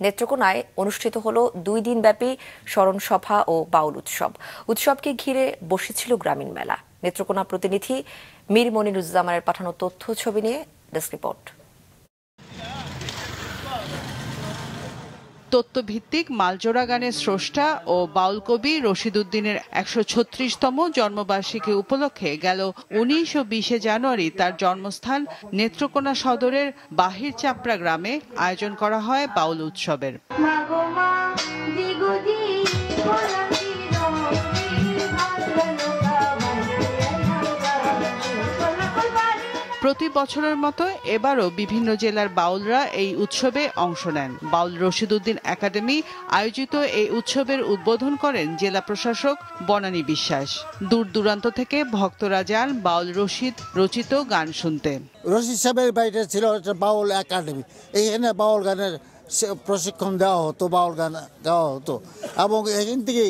নেত্রকোনায় অনুষ্ঠিত হলো 2 দিনব্যাপী স্মরণ সভা ও বাউল উৎসব। উৎসবকে ঘিরে বসেছিল গ্রামীণ মেলা। নেত্রকোনা প্রতিনিধি মীর মনিরুজ্জামানের পাঠানো তথ্য ছবি নিয়ে ডেস্ক রিপোর্ট। তথ্যভিত্তিক মালজোড়া গানের স্রষ্টা ও বাউল কবি রশিদ উদ্দিনের 136তম জন্মবার্ষিকী উপলক্ষে গেল 19 ও 20 জানুয়ারি তার জন্মস্থান নেত্রকোনা সদরের বাহির চাপড়া গ্রামে আয়োজন করা হয় বাউল উৎসবের। প্রতি বছরের মতো এবারও বিভিন্ন জেলার বাউলরা এই উৎসবে অংশ নেন। বাউল রশিদ উদ্দিন একাডেমি আয়োজিত এই উৎসবের উদ্বোধন করেন জেলা প্রশাসক বনানী বিশ্বাস। দূর দূরান্ত থেকে ভক্তরা যান বাউল রশিদ রচিত গান শুনতে। রশিদ সাহেবের বাড়িতে ছিল বাউল একাডেমি, এইখানে বাউল গানের প্রশিক্ষণ দেওয়া হতো, বাউল গান দেওয়া হতো এবং এখান থেকে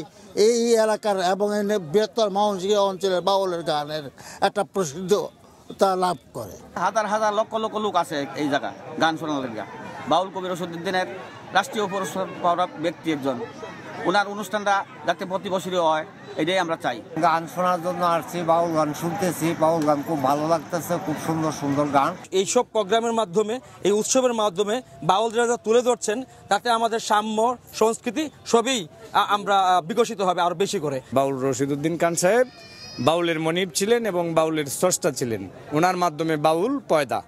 এই এলাকার এবং বৃহত্তর ময়মনসিংহ অঞ্চলের বাউলের গানের একটা প্রসিদ্ধ তা লাভ করে। হাজার হাজার লক্ষ লক্ষ লোক আছে এই জায়গা গান শোনার লেগে। বাউল কবি রশিদ উদ্দিনের রাষ্ট্রীয় পুরস্কার পাওয়া ব্যক্তি একজন। ওনার অনুষ্ঠানটা যাতে প্রতি বছরই হয় এটাই আমরা চাই। গান শোনার জন্য আসছি, বাউল গান শুনতেছি, বাউল গান খুব ভালো লাগতেছে, খুব সুন্দর সুন্দর গান। এইসব প্রোগ্রামের মাধ্যমে, এই উৎসবের মাধ্যমে বাউলরা যা তুলে ধরছেন তাতে আমাদের সাম্য সংস্কৃতি সবই আমরা বিকশিত হবে আরো বেশি করে। বাউল রশিদ উদ্দিন খান সাহেব বাউলের মনিব ছিলেন এবং বাউলের স্রষ্টা ছিলেন। ওনার মাধ্যমে বাউল পয়দা।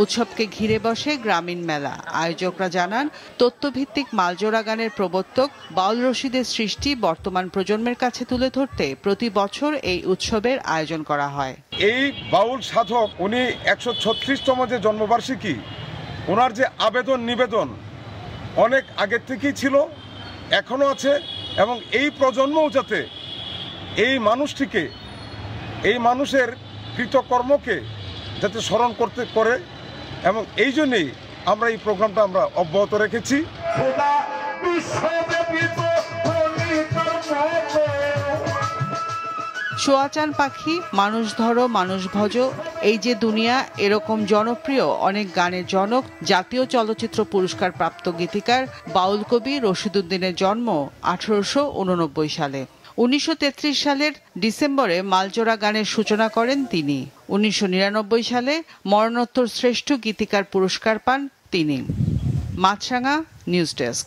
উৎসবকে ঘিরে বসে গ্রামীণ মেলা। আয়োজকরা জানান, তথ্যভিত্তিক মালজোড়া গানের প্রবর্তক বাউল রশিদের সৃষ্টি বর্তমান প্রজন্মের কাছে তুলে ধরতে প্রতি বছর এই উৎসবের আয়োজন করা হয়। এই বাউল সাধক উনি 136তম যে জন্মবার্ষিকী, ওনার যে আবেদন নিবেদন অনেক আগের থেকেই ছিল, এখনো আছে এবং এই প্রজন্মও যাতে এই মানুষটিকে, এই মানুষের কৃতকর্মকে যাতে স্মরণ করতে করে এবং এই জন্যই আমরা এই প্রোগ্রামটা আমরা অব্যাহত রেখেছি। সোয়াচান পাখি, মানুষ ধরো মানুষ ভজো, এই যে দুনিয়া, এরকম জনপ্রিয় অনেক গানের জনক জাতীয় চলচ্চিত্র পুরস্কার প্রাপ্ত গীতিকার বাউল কবি রশিদ উদ্দিনের জন্ম 1889 সালে। 1933 সালের ডিসেম্বরে মালজোড়া গানের সূচনা করেন তিনি। 1999 সালে মরণোত্তর শ্রেষ্ঠ গীতিকার পুরস্কার পান তিনি। মাছরাঙা নিউজ ডেস্ক।